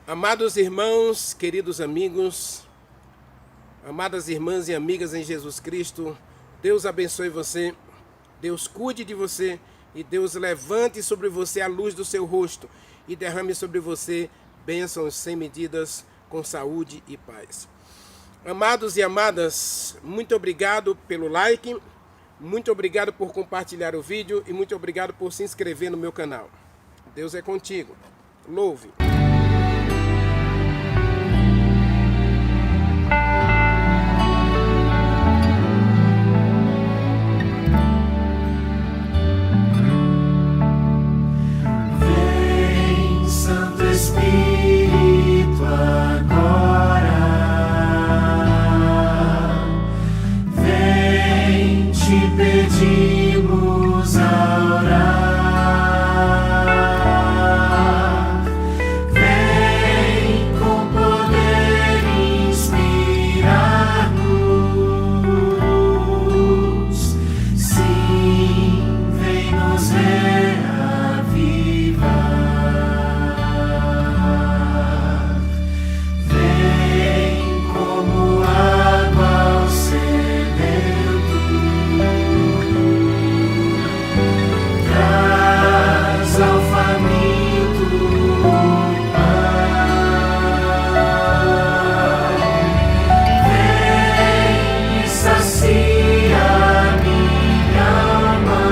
Amados irmãos, queridos amigos, amadas irmãs e amigas em Jesus Cristo, Deus abençoe você, Deus cuide de você e Deus levante sobre você a luz do seu rosto e derrame sobre você bênçãos sem medidas, com saúde e paz. Amados e amadas, muito obrigado pelo like, muito obrigado por compartilhar o vídeo e muito obrigado por se inscrever no meu canal. Deus é contigo. Louve! Pedimos a orar, vem com poder inspirar-nos, sim, vem nos reavivar, vem como água ao sedento. Ao faminto vem e sacia minha alma,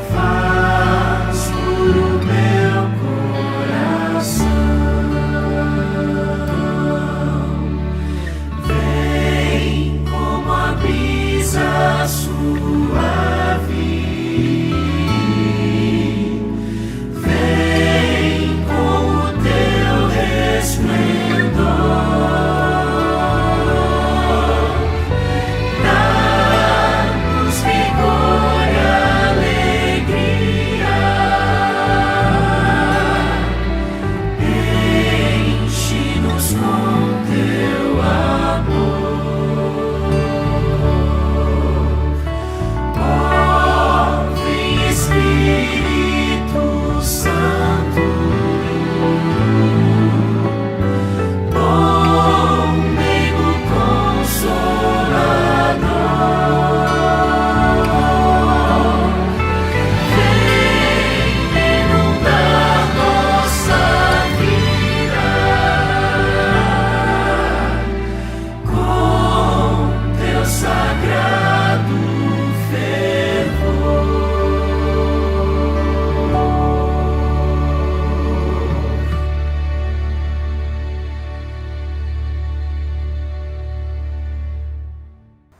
faz puro meu coração, vem como a brisa suave.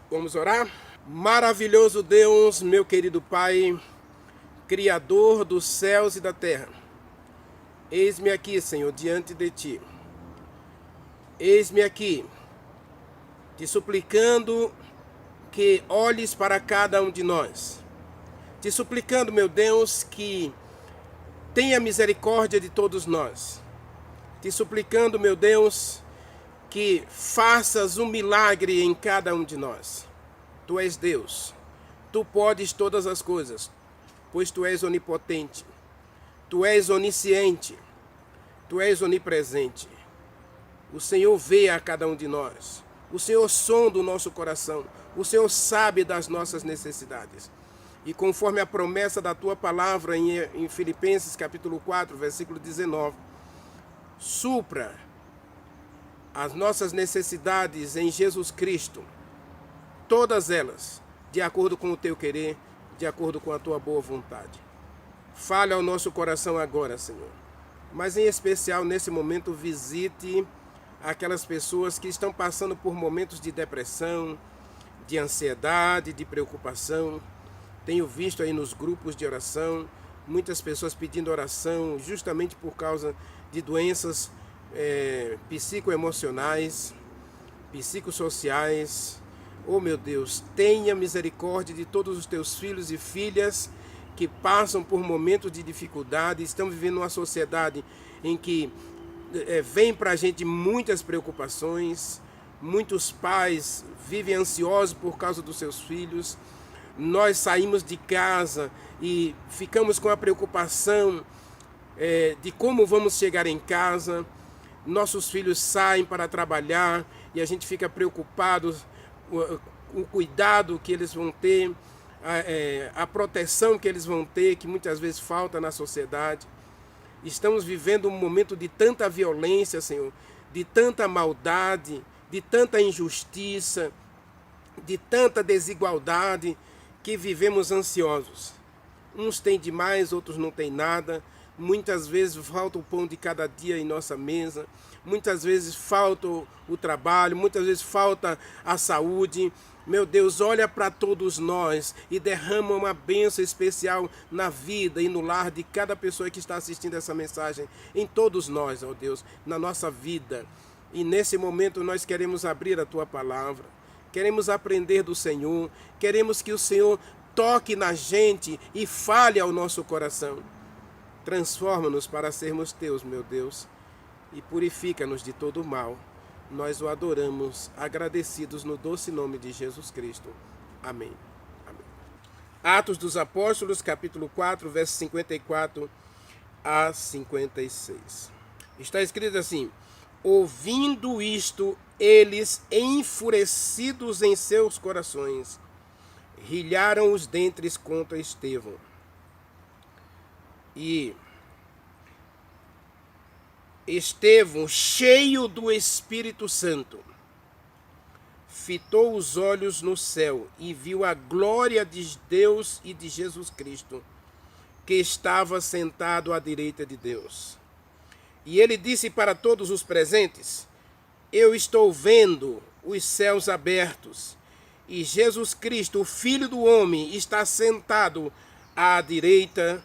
Vamos orar? Maravilhoso Deus, meu querido Pai, Criador dos céus e da terra, eis-me aqui, Senhor, diante de Ti. Eis-me aqui, te suplicando que olhes para cada um de nós. Te suplicando, meu Deus, que tenha misericórdia de todos nós. Te suplicando, meu Deus, que faças um milagre em cada um de nós. Tu és Deus, Tu podes todas as coisas, pois Tu és onipotente, Tu és onisciente, Tu és onipresente. O Senhor vê a cada um de nós, o Senhor sonda o nosso coração, o Senhor sabe das nossas necessidades. E conforme a promessa da Tua palavra em Filipenses capítulo 4, versículo 19, supra as nossas necessidades em Jesus Cristo, todas elas, de acordo com o Teu querer, de acordo com a Tua boa vontade. Fale ao nosso coração agora, Senhor. Mas em especial, nesse momento, visite aquelas pessoas que estão passando por momentos de depressão, de ansiedade, de preocupação. Tenho visto aí nos grupos de oração, muitas pessoas pedindo oração justamente por causa de doenças psicoemocionais, psicossociais. Oh meu Deus, tenha misericórdia de todos os teus filhos e filhas que passam por momentos de dificuldade, estão vivendo uma sociedade em que vem para a gente muitas preocupações, muitos pais vivem ansiosos por causa dos seus filhos. Nós saímos de casa e ficamos com a preocupação de como vamos chegar em casa. Nossos filhos saem para trabalhar e a gente fica preocupado com o cuidado que eles vão ter, a proteção que eles vão ter, que muitas vezes falta na sociedade. Estamos vivendo um momento de tanta violência, Senhor, de tanta maldade, de tanta injustiça, de tanta desigualdade, que vivemos ansiosos. Uns têm demais, outros não têm nada. Muitas vezes falta o pão de cada dia em nossa mesa. Muitas vezes falta o trabalho, muitas vezes falta a saúde. Meu Deus, olha para todos nós e derrama uma bênção especial na vida e no lar de cada pessoa que está assistindo essa mensagem. Em todos nós, ó Deus, na nossa vida. E nesse momento nós queremos abrir a Tua palavra. Queremos aprender do Senhor. Queremos que o Senhor toque na gente e fale ao nosso coração. Transforma-nos para sermos Teus, meu Deus, e purifica-nos de todo o mal. Nós o adoramos, agradecidos no doce nome de Jesus Cristo. Amém. Amém. Atos dos Apóstolos, capítulo 4, versos 54 a 56. Está escrito assim: ouvindo isto, eles, enfurecidos em seus corações, rilharam os dentes contra Estevão. E Estevão, cheio do Espírito Santo, fitou os olhos no céu e viu a glória de Deus e de Jesus Cristo, que estava sentado à direita de Deus. E ele disse para todos os presentes: eu estou vendo os céus abertos, e Jesus Cristo, o Filho do Homem, está sentado à direita,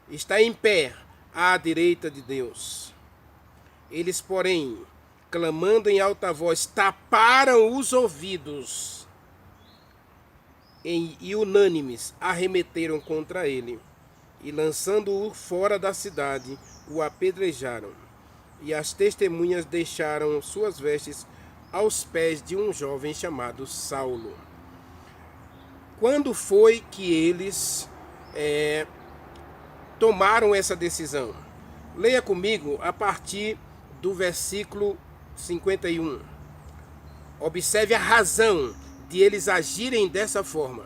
está em pé à direita de Deus. Eles, porém, clamando em alta voz, taparam os ouvidos e unânimes arremeteram contra ele, e lançando-o fora da cidade, o apedrejaram. E as testemunhas deixaram suas vestes aos pés de um jovem chamado Saulo. Quando foi que eles tomaram essa decisão? Leia comigo a partir do versículo 51. Observe a razão de eles agirem dessa forma.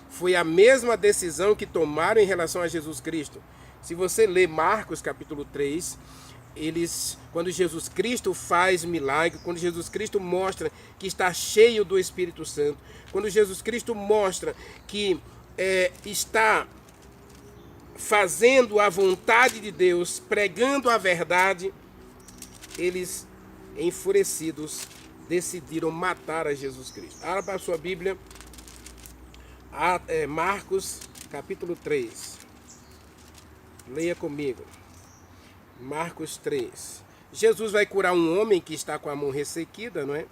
Foi a mesma decisão que tomaram em relação a Jesus Cristo. Se você ler Marcos capítulo 3, quando Jesus Cristo faz milagre, quando Jesus Cristo mostra que está cheio do Espírito Santo, quando Jesus Cristo mostra que está fazendo a vontade de Deus, pregando a verdade, eles, enfurecidos, decidiram matar a Jesus Cristo. Abra para a sua Bíblia, Marcos capítulo 3. Leia comigo. Marcos 3. Jesus vai curar um homem que está com a mão ressequida, não é?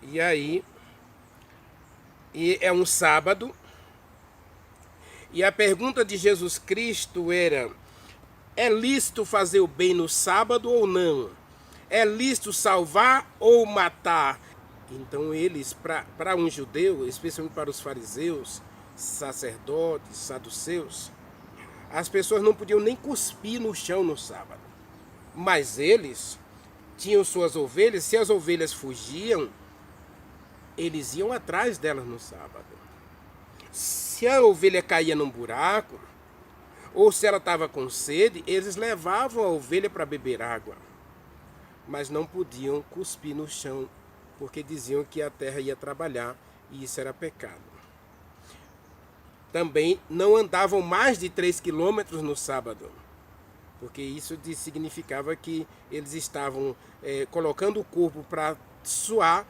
E é um sábado. E a pergunta de Jesus Cristo era: é lícito fazer o bem no sábado ou não? É lícito salvar ou matar? Então eles, para um judeu, especialmente para os fariseus, sacerdotes, saduceus, as pessoas não podiam nem cuspir no chão no sábado. Mas eles tinham suas ovelhas, se as ovelhas fugiam, eles iam atrás delas no sábado. Se a ovelha caía num buraco, ou se ela estava com sede, eles levavam a ovelha para beber água. Mas não podiam cuspir no chão, porque diziam que a terra ia trabalhar e isso era pecado. Também não andavam mais de 3 quilômetros no sábado, porque isso significava que eles estavam colocando o corpo para suar,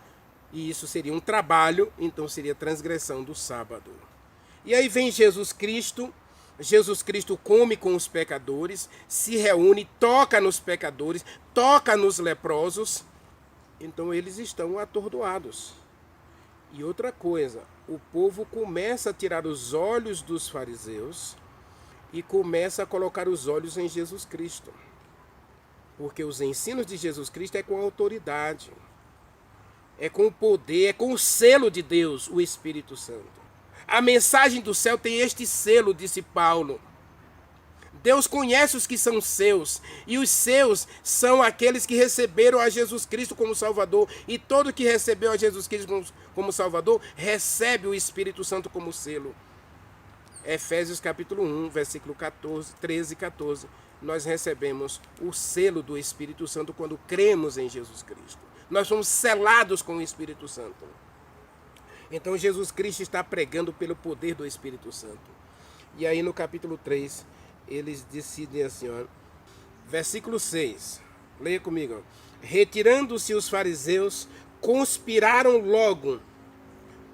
e isso seria um trabalho, então seria transgressão do sábado. E aí vem Jesus Cristo come com os pecadores, se reúne, toca nos pecadores, toca nos leprosos, então eles estão atordoados. E outra coisa, o povo começa a tirar os olhos dos fariseus e começa a colocar os olhos em Jesus Cristo. Porque os ensinos de Jesus Cristo é com autoridade, é com o poder, é com o selo de Deus, o Espírito Santo. A mensagem do céu tem este selo, disse Paulo. Deus conhece os que são seus, e os seus são aqueles que receberam a Jesus Cristo como Salvador, e todo que recebeu a Jesus Cristo como Salvador, recebe o Espírito Santo como selo. Efésios capítulo 1, versículo 13 e 14, nós recebemos o selo do Espírito Santo quando cremos em Jesus Cristo. Nós somos selados com o Espírito Santo. Então Jesus Cristo está pregando pelo poder do Espírito Santo. E aí no capítulo 3, eles decidem assim, ó, versículo 6, leia comigo. Retirando-se os fariseus, conspiraram logo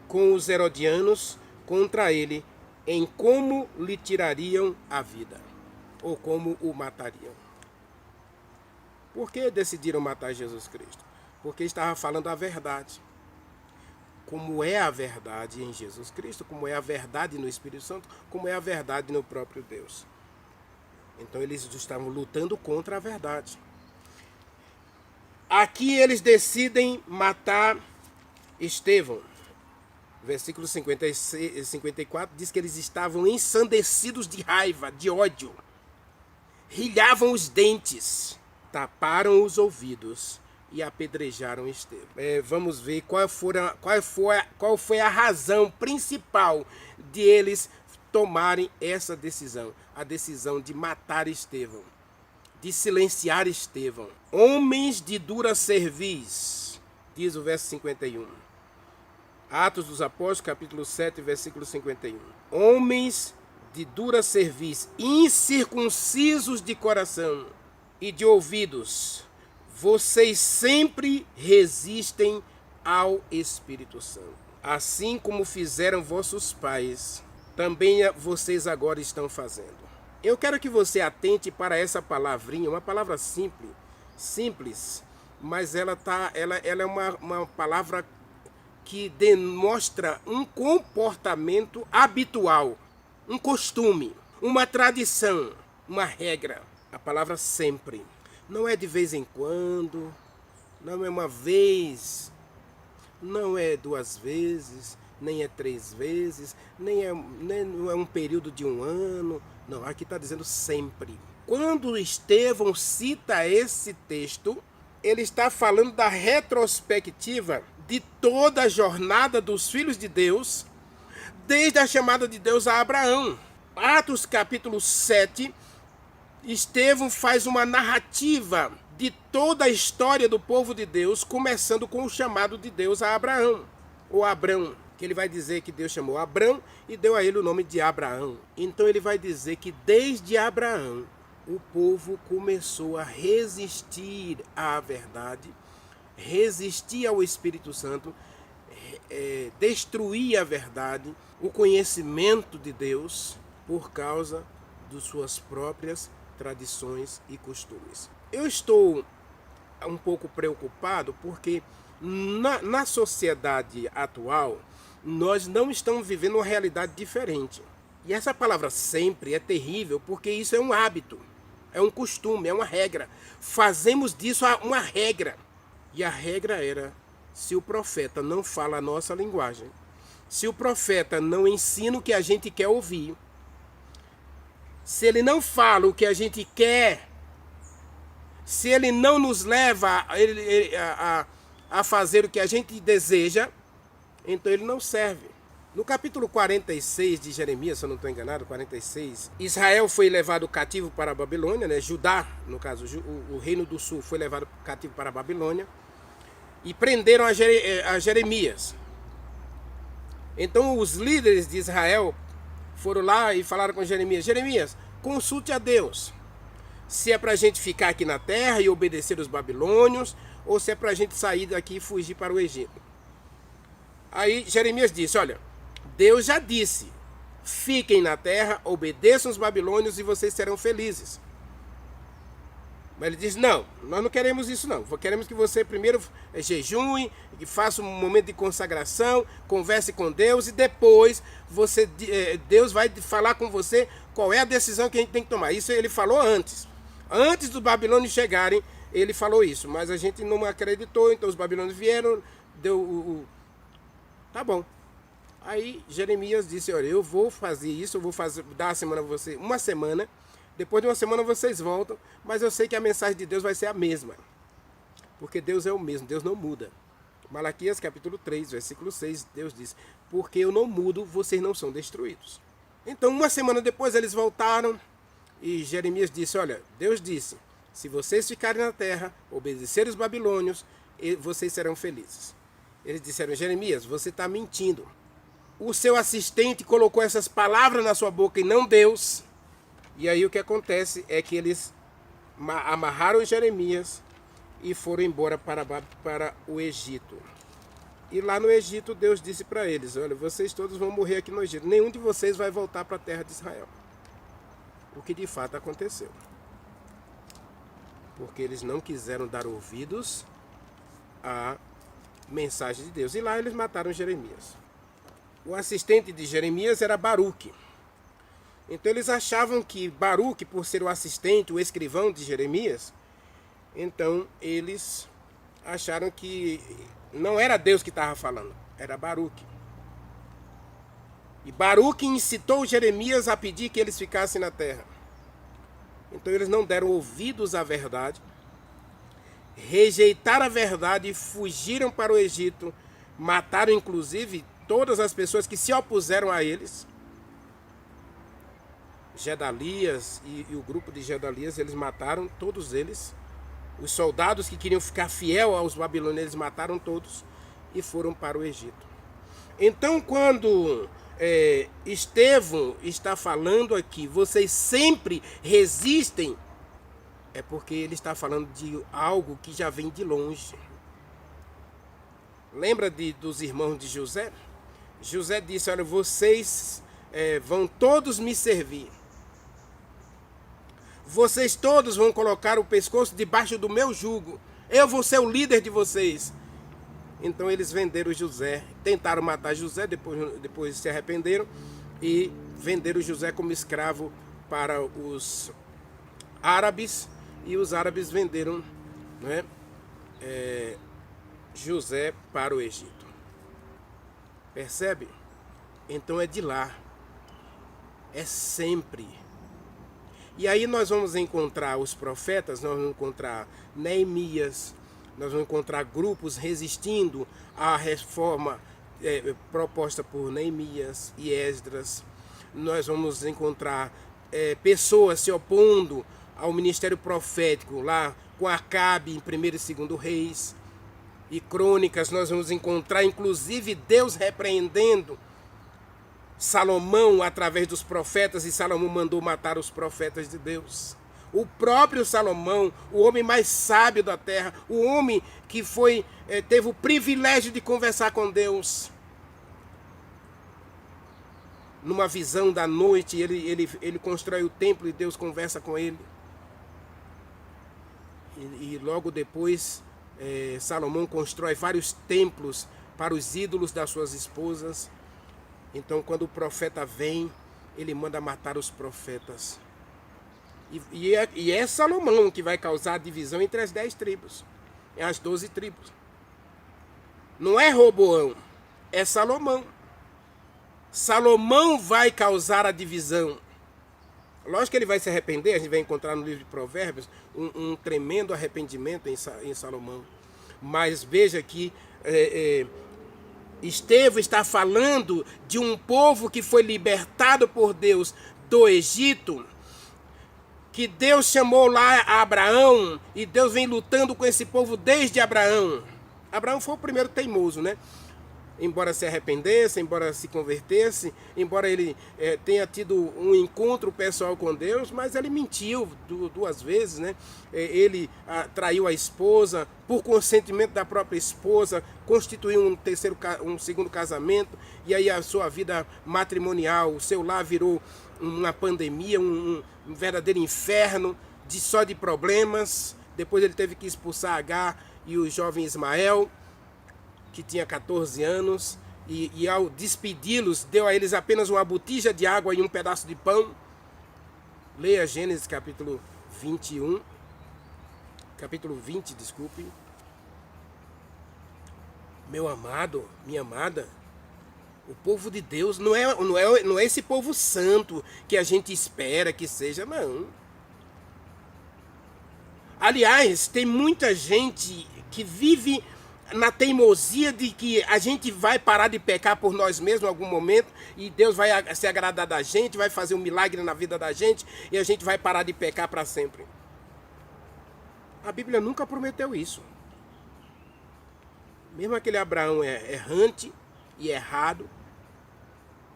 com os herodianos contra ele, em como lhe tirariam a vida, ou como o matariam. Por que decidiram matar Jesus Cristo? Porque estava falando a verdade. Como é a verdade em Jesus Cristo, como é a verdade no Espírito Santo, como é a verdade no próprio Deus. Então eles estavam lutando contra a verdade. Aqui eles decidem matar Estevão. Versículo 54 diz que eles estavam ensandecidos de raiva, de ódio. Rilhavam os dentes, taparam os ouvidos e apedrejaram Estevão. Vamos ver qual foi a razão principal de eles tomarem essa decisão. A decisão de matar Estevão, de silenciar Estevão. Homens de dura cerviz, diz o verso 51. Atos dos Apóstolos, capítulo 7, versículo 51. Homens de dura cerviz, incircuncisos de coração e de ouvidos, vocês sempre resistem ao Espírito Santo. Assim como fizeram vossos pais, também vocês agora estão fazendo. Eu quero que você atente para essa palavrinha, uma palavra simples, mas ela é uma palavra que demonstra um comportamento habitual, um costume, uma tradição, uma regra. A palavra sempre. Não é de vez em quando, não é uma vez, não é 2 vezes, nem é 3 vezes, não é um período de 1 ano. Não, aqui está dizendo sempre. Quando Estevão cita esse texto, ele está falando da retrospectiva de toda a jornada dos filhos de Deus, desde a chamada de Deus a Abraão. Atos capítulo 7, Estevão faz uma narrativa de toda a história do povo de Deus, começando com o chamado de Deus a Abraão, ou Abrão, que ele vai dizer que Deus chamou Abrão e deu a ele o nome de Abraão. Então ele vai dizer que desde Abraão, o povo começou a resistir à verdade, resistir ao Espírito Santo, destruir a verdade, o conhecimento de Deus, por causa de suas próprias tradições e costumes. Eu estou um pouco preocupado porque na sociedade atual, nós não estamos vivendo uma realidade diferente. E essa palavra sempre é terrível porque isso é um hábito, é um costume, é uma regra. Fazemos disso uma regra. E a regra era, se o profeta não fala a nossa linguagem, se o profeta não ensina o que a gente quer ouvir, se ele não fala o que a gente quer, se ele não nos leva a fazer o que a gente deseja, então ele não serve. No capítulo 46 de Jeremias, se eu não estou enganado, 46, Israel foi levado cativo para a Babilônia, né? Judá, no caso, o reino do sul foi levado cativo para a Babilônia, e prenderam a Jeremias. Então os líderes de Israel foram lá e falaram com Jeremias: Jeremias, consulte a Deus, se é para a gente ficar aqui na terra e obedecer os babilônios, ou se é para a gente sair daqui e fugir para o Egito. Aí Jeremias disse: olha, Deus já disse, fiquem na terra, obedeçam os babilônios e vocês serão felizes. Mas ele diz: não, nós não queremos isso não. Queremos que você primeiro jejue, que faça um momento de consagração, converse com Deus e depois Deus vai falar com você qual é a decisão que a gente tem que tomar. Isso ele falou antes. Antes dos babilônios chegarem, ele falou isso. Mas a gente não acreditou, então os babilônios vieram, tá bom. Aí Jeremias disse: olha, eu vou fazer isso, eu vou dar a semana para você, uma semana, Depois de uma semana vocês voltam, mas eu sei que a mensagem de Deus vai ser a mesma. Porque Deus é o mesmo, Deus não muda. Malaquias capítulo 3, versículo 6, Deus diz: porque eu não mudo, vocês não são destruídos. Então, uma semana depois eles voltaram e Jeremias disse: olha, Deus disse, se vocês ficarem na terra, obedecerem os babilônios, vocês serão felizes. Eles disseram: Jeremias, você está mentindo. O seu assistente colocou essas palavras na sua boca e não Deus. E aí o que acontece é que eles amarraram Jeremias e foram embora para o Egito. E lá no Egito Deus disse para eles: olha, vocês todos vão morrer aqui no Egito. Nenhum de vocês vai voltar para a terra de Israel. O que de fato aconteceu. Porque eles não quiseram dar ouvidos à mensagem de Deus. E lá eles mataram Jeremias. O assistente de Jeremias era Baruque. Então eles achavam que Baruque, por ser o assistente, o escrivão de Jeremias, então eles acharam que não era Deus que estava falando, era Baruque. E Baruque incitou Jeremias a pedir que eles ficassem na terra. Então eles não deram ouvidos à verdade, rejeitaram a verdade e fugiram para o Egito, mataram inclusive todas as pessoas que se opuseram a eles. Gedalias e o grupo de Gedalias, eles mataram todos eles. Os soldados que queriam ficar fiel aos babilônios, eles mataram todos e foram para o Egito. Então, quando Estevão está falando aqui, vocês sempre resistem, é porque ele está falando de algo que já vem de longe. Lembra dos irmãos de José? José disse: olha, vocês vão todos me servir. Vocês todos vão colocar o pescoço debaixo do meu jugo. Eu vou ser o líder de vocês. Então eles venderam José. Tentaram matar José, depois se arrependeram. E venderam José como escravo para os árabes. E os árabes venderam, né, José para o Egito. Percebe? Então é de lá. É sempre. E aí nós vamos encontrar os profetas, nós vamos encontrar Neemias, nós vamos encontrar grupos resistindo à reforma proposta por Neemias e Esdras. Nós vamos encontrar pessoas se opondo ao ministério profético lá com Acabe em 1º e 2º Reis. E Crônicas nós vamos encontrar inclusive Deus repreendendo Salomão através dos profetas, e Salomão mandou matar os profetas de Deus. O próprio Salomão, o homem mais sábio da terra, o homem que teve o privilégio de conversar com Deus. Numa visão da noite, ele constrói o templo e Deus conversa com ele. E logo depois, Salomão constrói vários templos para os ídolos das suas esposas. Então, quando o profeta vem, ele manda matar os profetas. E é Salomão que vai causar a divisão entre as 10 tribos. É as 12 tribos. Não é Roboão, é Salomão. Salomão vai causar a divisão. Lógico que ele vai se arrepender, a gente vai encontrar no livro de Provérbios um tremendo arrependimento em Salomão. Mas veja que Estevão está falando de um povo que foi libertado por Deus do Egito, que Deus chamou lá a Abraão, e Deus vem lutando com esse povo desde Abraão. Abraão foi o primeiro teimoso, né? Embora se arrependesse, embora se convertesse, embora ele tenha tido um encontro pessoal com Deus, mas ele mentiu 2 vezes, né? Ele traiu a esposa, por consentimento da própria esposa, constituiu um segundo casamento, e aí a sua vida matrimonial, o seu lar virou uma pandemia, um verdadeiro inferno, só de problemas. Depois ele teve que expulsar Agar e o jovem Ismael, que tinha 14 anos, e ao despedi-los, deu a eles apenas uma botija de água e um pedaço de pão. Leia Gênesis capítulo 21, capítulo 20, desculpe. Meu amado, minha amada, o povo de Deus não é esse povo santo que a gente espera que seja, não. Aliás, tem muita gente que vive na teimosia de que a gente vai parar de pecar por nós mesmos em algum momento e Deus vai se agradar da gente, vai fazer um milagre na vida da gente e a gente vai parar de pecar para sempre. A Bíblia nunca prometeu isso. Mesmo aquele Abraão errante e errado,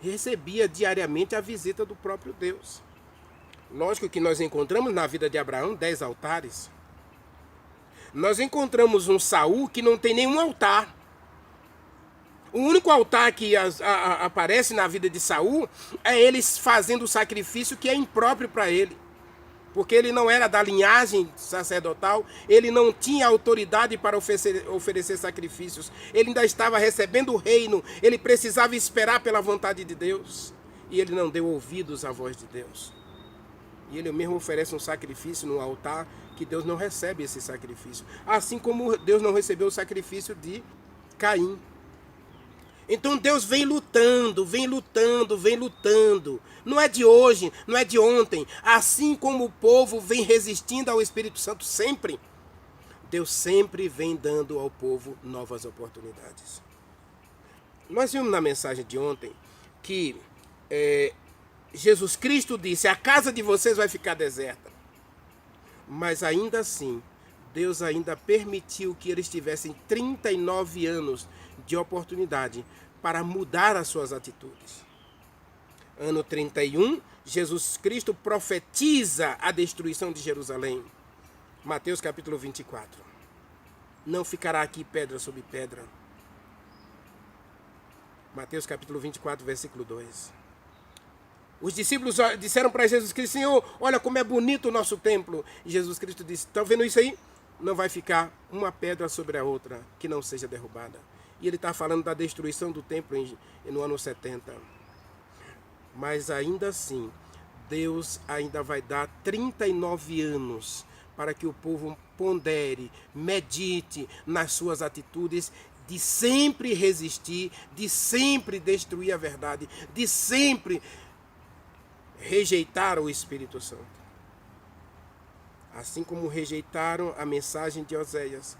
recebia diariamente a visita do próprio Deus. Lógico que nós encontramos na vida de Abraão 10 altares. Nós encontramos um Saul que não tem nenhum altar. O único altar que aparece na vida de Saul é ele fazendo o sacrifício que é impróprio para ele. Porque ele não era da linhagem sacerdotal, ele não tinha autoridade para oferecer sacrifícios. Ele ainda estava recebendo o reino, ele precisava esperar pela vontade de Deus. E ele não deu ouvidos à voz de Deus. E ele mesmo oferece um sacrifício no altar que Deus não recebe esse sacrifício. Assim como Deus não recebeu o sacrifício de Caim. Então Deus vem lutando, vem lutando, vem lutando. Não é de hoje, não é de ontem. Assim como o povo vem resistindo ao Espírito Santo sempre, Deus sempre vem dando ao povo novas oportunidades. Nós vimos na mensagem de ontem que Jesus Cristo disse: a casa de vocês vai ficar deserta. Mas ainda assim, Deus ainda permitiu que eles tivessem 39 anos de oportunidade para mudar as suas atitudes. Ano 31, Jesus Cristo profetiza a destruição de Jerusalém. Mateus capítulo 24. Não ficará aqui pedra sobre pedra. Mateus capítulo 24, versículo 2. Os discípulos disseram para Jesus Cristo: Senhor, olha como é bonito o nosso templo. E Jesus Cristo disse: estão vendo isso aí? Não vai ficar uma pedra sobre a outra que não seja derrubada. E ele está falando da destruição do templo no ano 70. Mas ainda assim, Deus ainda vai dar 39 anos para que o povo pondere, medite nas suas atitudes de sempre resistir, de sempre destruir a verdade, de sempre rejeitar o Espírito Santo. Assim como rejeitaram a mensagem de Oséias,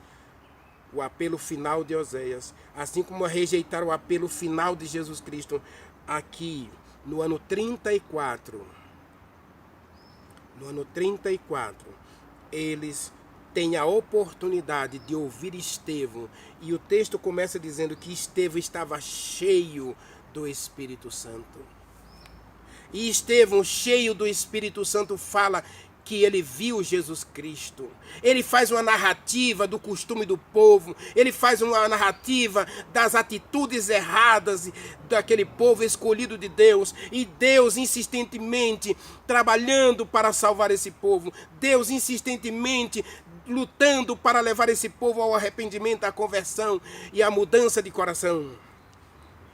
o apelo final de Oséias, assim como rejeitaram o apelo final de Jesus Cristo, aqui no ano 34, eles têm a oportunidade de ouvir Estevão, e o texto começa dizendo que Estevão estava cheio do Espírito Santo. E Estevão, cheio do Espírito Santo, fala que ele viu Jesus Cristo. Ele faz uma narrativa do costume do povo, ele faz uma narrativa das atitudes erradas daquele povo escolhido de Deus, e Deus insistentemente trabalhando para salvar esse povo, Deus insistentemente lutando para levar esse povo ao arrependimento, à conversão e à mudança de coração.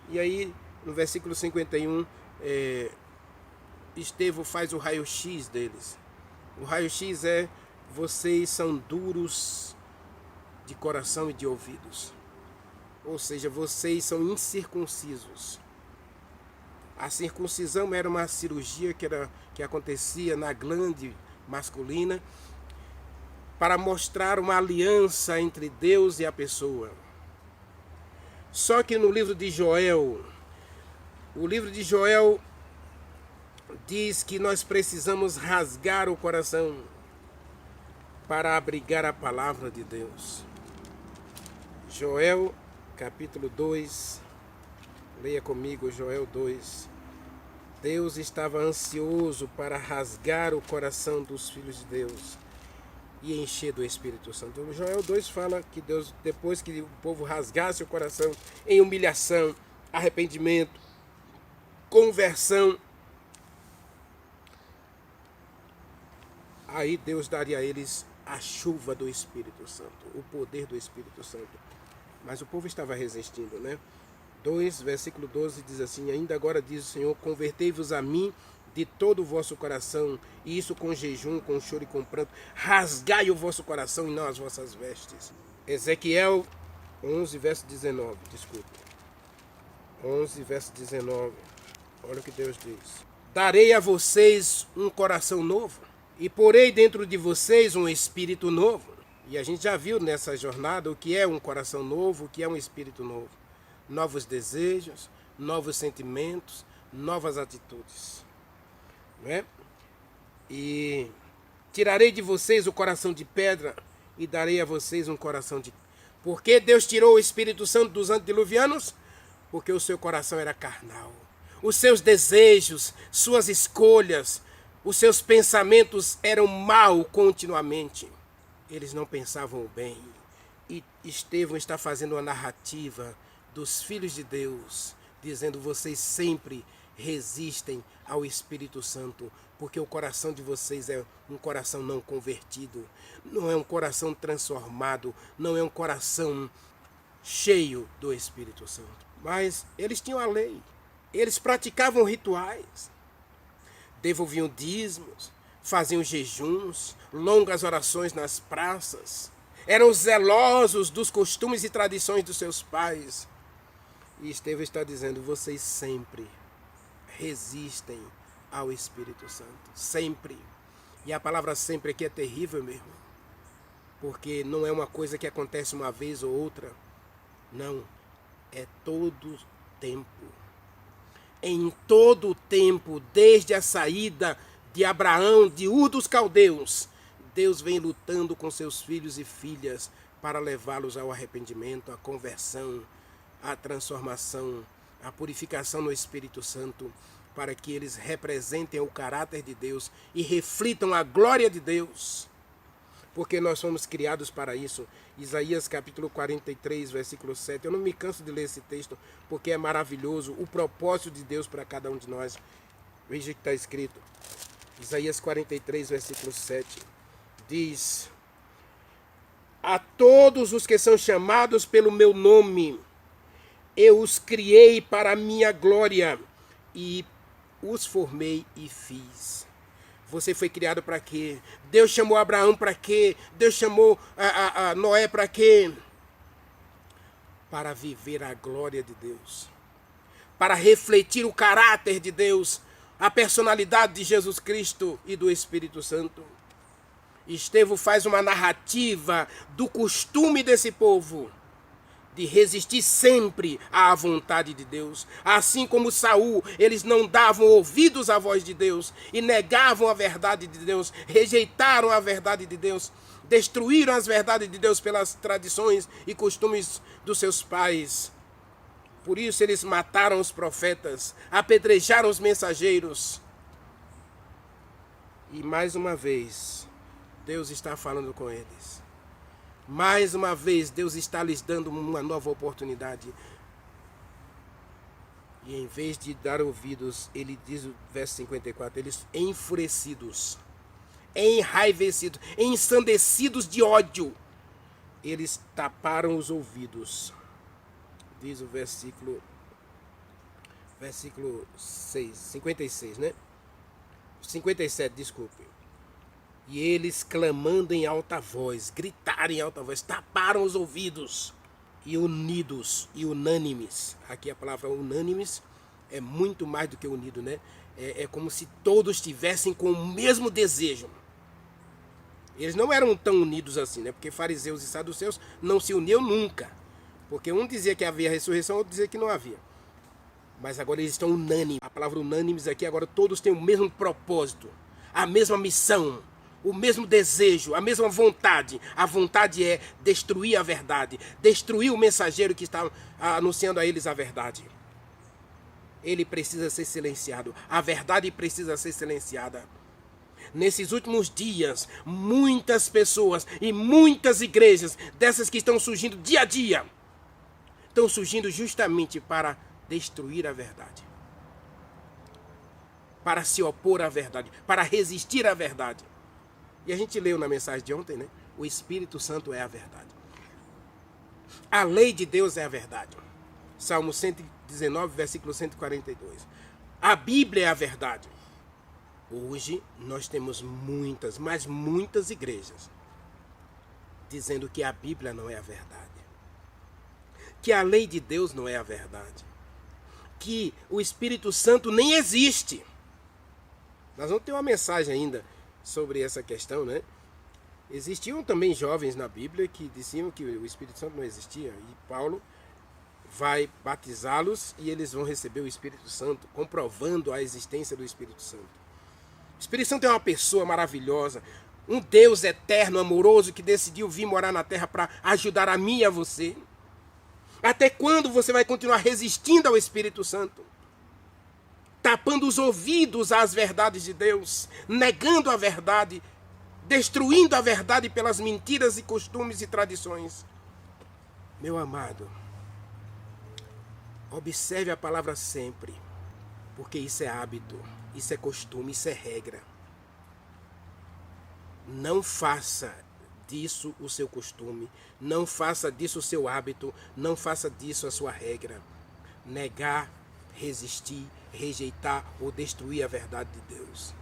E aí, no versículo 51, Estevão faz o raio-x deles. O raio-x é: vocês são duros de coração e de ouvidos. Ou seja, vocês são incircuncisos. A circuncisão era uma cirurgia que acontecia na glande masculina para mostrar uma aliança entre Deus e a pessoa. Só que no livro de Joel, diz que nós precisamos rasgar o coração para abrigar a palavra de Deus. Joel, capítulo 2, leia comigo Joel 2. Deus estava ansioso para rasgar o coração dos filhos de Deus e encher do Espírito Santo. Joel 2 fala que Deus, depois que o povo rasgasse o coração em humilhação, arrependimento, conversão, aí Deus daria a eles a chuva do Espírito Santo, o poder do Espírito Santo. Mas o povo estava resistindo, né? 2, versículo 12 diz assim: ainda agora diz o Senhor, convertei-vos a mim de todo o vosso coração, e isso com jejum, com choro e com pranto, rasgai o vosso coração e não as vossas vestes. Ezequiel 11, verso 19, desculpe. 11, verso 19, olha o que Deus diz: darei a vocês um coração novo. E porei dentro de vocês um espírito novo. E a gente já viu nessa jornada o que é um coração novo, o que é um espírito novo. Novos desejos, novos sentimentos, novas atitudes. Não é? E tirarei de vocês o coração de pedra e darei a vocês um coração de... Por que Deus tirou o Espírito Santo dos antediluvianos? Porque o seu coração era carnal. Os seus desejos, suas escolhas, os seus pensamentos eram mal continuamente. Eles não pensavam o bem. E Estevão está fazendo uma narrativa dos filhos de Deus, dizendo: vocês sempre resistem ao Espírito Santo, porque o coração de vocês é um coração não convertido, não é um coração transformado, não é um coração cheio do Espírito Santo. Mas eles tinham a lei, eles praticavam rituais, devolviam dízimos, faziam jejuns, longas orações nas praças, eram zelosos dos costumes e tradições dos seus pais. E Estevão está dizendo: vocês sempre resistem ao Espírito Santo, sempre. E a palavra sempre aqui é terrível mesmo, porque não é uma coisa que acontece uma vez ou outra, não, é todo tempo. Em todo o tempo, desde a saída de Abraão de Ur dos Caldeus, Deus vem lutando com seus filhos e filhas para levá-los ao arrependimento, à conversão, à transformação, à purificação no Espírito Santo, para que eles representem o caráter de Deus e reflitam a glória de Deus, porque nós fomos criados para isso. Isaías capítulo 43, versículo 7. Eu não me canso de ler esse texto, porque é maravilhoso o propósito de Deus para cada um de nós. Veja o que está escrito. Isaías 43, versículo 7. Diz: a todos os que são chamados pelo meu nome, eu os criei para a minha glória e os formei e fiz. Você foi criado para quê? Deus chamou Abraão para quê? Deus chamou a Noé para quê? Para viver a glória de Deus, para refletir o caráter de Deus, a personalidade de Jesus Cristo e do Espírito Santo. Estevão faz uma narrativa do costume desse povo de resistir sempre à vontade de Deus. Assim como Saul, eles não davam ouvidos à voz de Deus e negavam a verdade de Deus, rejeitaram a verdade de Deus, destruíram as verdades de Deus pelas tradições e costumes dos seus pais. Por isso eles mataram os profetas, apedrejaram os mensageiros. E mais uma vez, Deus está falando com eles. Mais uma vez, Deus está lhes dando uma nova oportunidade. E em vez de dar ouvidos, ele diz o verso 54, eles enfurecidos, enraivecidos, ensandecidos de ódio, eles taparam os ouvidos. Diz o versículo 56, né? 57, desculpe. E eles, clamando em alta voz, gritaram em alta voz, taparam os ouvidos, e unidos e unânimes. Aqui a palavra unânimes é muito mais do que unido, né? É como se todos estivessem com o mesmo desejo. Eles não eram tão unidos assim, né? Porque fariseus e saduceus não se uniam nunca. Porque um dizia que havia ressurreição, outro dizia que não havia. Mas agora eles estão unânimes. A palavra unânimes aqui, agora todos têm o mesmo propósito, a mesma missão, o mesmo desejo, a mesma vontade. A vontade é destruir a verdade, destruir o mensageiro que está anunciando a eles a verdade. Ele precisa ser silenciado, a verdade precisa ser silenciada. Nesses últimos dias, muitas pessoas e muitas igrejas, dessas que estão surgindo dia a dia, estão surgindo justamente para destruir a verdade, para se opor à verdade, para resistir à verdade. E a gente leu na mensagem de ontem, né? O Espírito Santo é a verdade. A lei de Deus é a verdade. Salmo 119, versículo 142. A Bíblia é a verdade. Hoje nós temos muitas, mas muitas igrejas dizendo que a Bíblia não é a verdade, que a lei de Deus não é a verdade, que o Espírito Santo nem existe. Nós vamos ter uma mensagem ainda sobre essa questão, né? Existiam também jovens na Bíblia que diziam que o Espírito Santo não existia, e Paulo vai batizá-los e eles vão receber o Espírito Santo, comprovando a existência do Espírito Santo. O Espírito Santo é uma pessoa maravilhosa, um Deus eterno, amoroso, que decidiu vir morar na terra para ajudar a mim e a você. Até quando você vai continuar resistindo ao Espírito Santo? Tapando os ouvidos às verdades de Deus, negando a verdade, destruindo a verdade pelas mentiras e costumes e tradições. Meu amado, observe a palavra sempre, porque isso é hábito, isso é costume, isso é regra. Não faça disso o seu costume, não faça disso o seu hábito, não faça disso a sua regra. Negar, resistir, rejeitar ou destruir a verdade de Deus.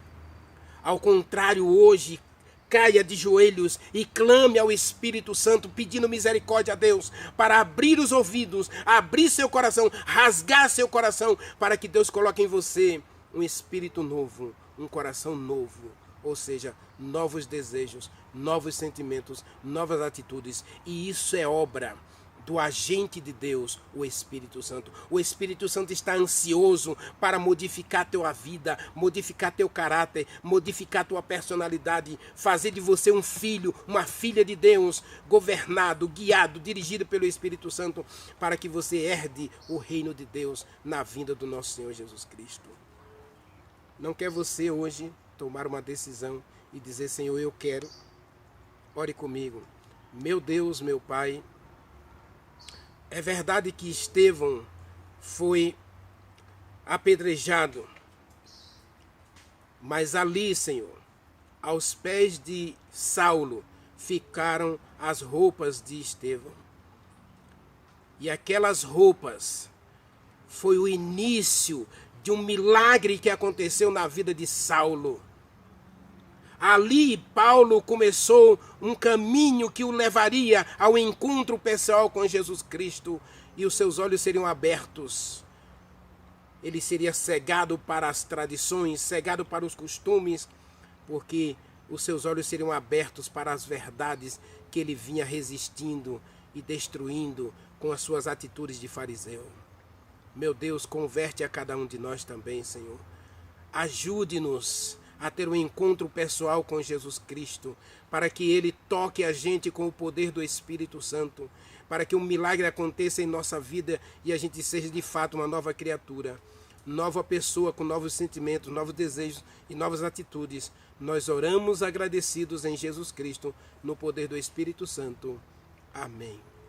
Ao contrário, hoje, caia de joelhos e clame ao Espírito Santo, pedindo misericórdia a Deus, para abrir os ouvidos, abrir seu coração, rasgar seu coração, para que Deus coloque em você um espírito novo, um coração novo, ou seja, novos desejos, novos sentimentos, novas atitudes. E isso é obra do agente de Deus, o Espírito Santo. O Espírito Santo está ansioso para modificar tua vida, modificar teu caráter, modificar tua personalidade, fazer de você um filho, uma filha de Deus, governado, guiado, dirigido pelo Espírito Santo, para que você herde o reino de Deus na vinda do nosso Senhor Jesus Cristo. Não quer você hoje tomar uma decisão e dizer: Senhor, eu quero? Ore comigo. Meu Deus, meu Pai, é verdade que Estevão foi apedrejado, mas ali, Senhor, aos pés de Saulo, ficaram as roupas de Estevão. E aquelas roupas foi o início de um milagre que aconteceu na vida de Saulo. Ali, Paulo começou um caminho que o levaria ao encontro pessoal com Jesus Cristo, e os seus olhos seriam abertos. Ele seria cegado para as tradições, cegado para os costumes, porque os seus olhos seriam abertos para as verdades que ele vinha resistindo e destruindo com as suas atitudes de fariseu. Meu Deus, converte a cada um de nós também, Senhor. Ajude-nos a ter um encontro pessoal com Jesus Cristo, para que Ele toque a gente com o poder do Espírito Santo, para que um milagre aconteça em nossa vida e a gente seja de fato uma nova criatura, nova pessoa com novos sentimentos, novos desejos e novas atitudes. Nós oramos agradecidos em Jesus Cristo, no poder do Espírito Santo. Amém.